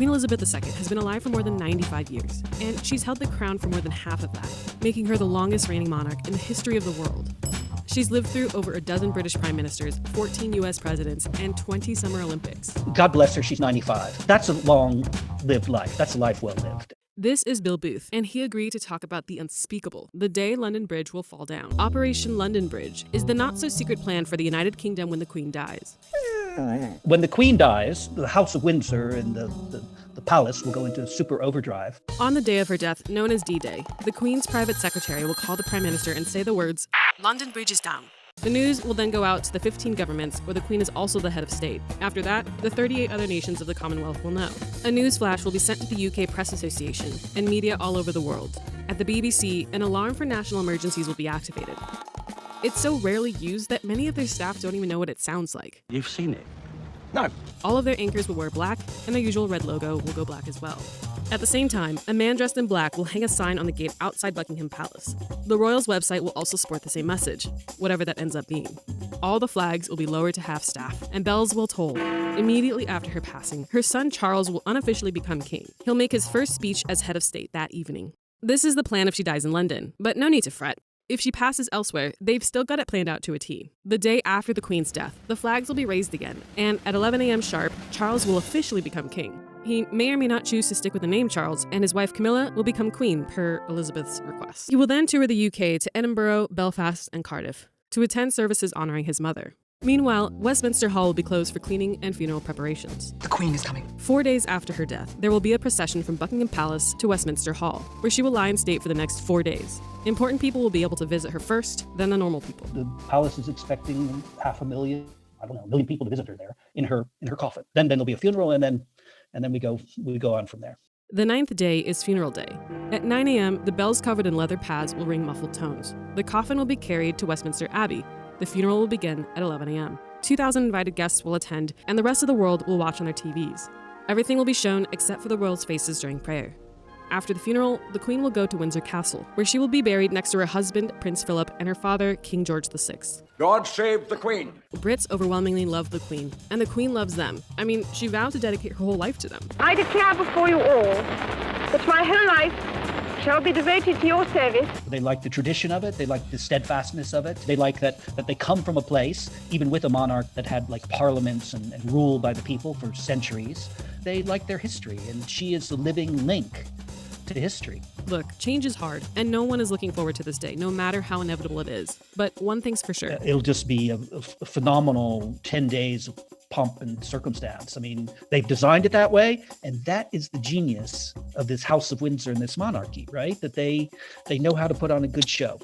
Queen Elizabeth II has been alive for more than 95 years, and she's held the crown for more than half of that, making her the longest reigning monarch in the history of the world. She's lived through over a dozen British prime ministers, 14 US presidents, and 20 Summer Olympics. God bless her, she's 95. That's a long-lived life. That's a life well lived. This is Bill Booth, and he agreed to talk about the unspeakable, the day London Bridge will fall down. Operation London Bridge is the not-so-secret plan for the United Kingdom when the Queen dies. When the Queen dies, the House of Windsor and the palace will go into super overdrive. On the day of her death, known as D-Day, the Queen's private secretary will call the Prime Minister and say the words, "London Bridge is down." The news will then go out to the 15 governments where the Queen is also the head of state. After that, the 38 other nations of the Commonwealth will know. A news flash will be sent to the UK Press Association and media all over the world. At the BBC, an alarm for national emergencies will be activated. It's so rarely used that many of their staff don't even know what it sounds like. You've seen it? No. All of their anchors will wear black, and their usual red logo will go black as well. At the same time, a man dressed in black will hang a sign on the gate outside Buckingham Palace. The royals' website will also sport the same message, whatever that ends up being. All the flags will be lowered to half-staff, and bells will toll. Immediately after her passing, her son Charles will unofficially become king. He'll make his first speech as head of state that evening. This is the plan if she dies in London, but no need to fret. If she passes elsewhere, they've still got it planned out to a T. The day after the Queen's death, the flags will be raised again, and at 11 a.m. sharp, Charles will officially become king. He may or may not choose to stick with the name Charles, and his wife Camilla will become queen per Elizabeth's request. He will then tour the UK to Edinburgh, Belfast, and Cardiff to attend services honoring his mother. Meanwhile, Westminster Hall will be closed for cleaning and funeral preparations. The Queen is coming. 4 days after her death, there will be a procession from Buckingham Palace to Westminster Hall, where she will lie in state for the next 4 days. Important people will be able to visit her first, then the normal people. The palace is expecting 500,000, a million people to visit her there in her coffin. Then there'll be a funeral, and then we go on from there. The 9th day is funeral day. At 9 a.m., the bells covered in leather pads will ring muffled tones. The coffin will be carried to Westminster Abbey. The funeral will begin at 11 a.m. 2,000 invited guests will attend, and the rest of the world will watch on their TVs. Everything will be shown except for the royals' faces during prayer. After the funeral, the Queen will go to Windsor Castle, where she will be buried next to her husband, Prince Philip, and her father, King George VI. God save the Queen. Brits overwhelmingly love the Queen, and the Queen loves them. I mean, she vowed to dedicate her whole life to them. I declare before you all that my whole life shall be devoted to your service. They like the tradition of it. They like the steadfastness of it. They like that they come from a place, even with a monarch that had like parliaments and ruled by the people for centuries. They like their history, and she is the living link to history. Look, change is hard, and no one is looking forward to this day, no matter how inevitable it is. But one thing's for sure. It'll just be a phenomenal 10 days of pomp and circumstance. I mean, they've designed it that way, and that is the genius of this House of Windsor and this monarchy, right? That they know how to put on a good show.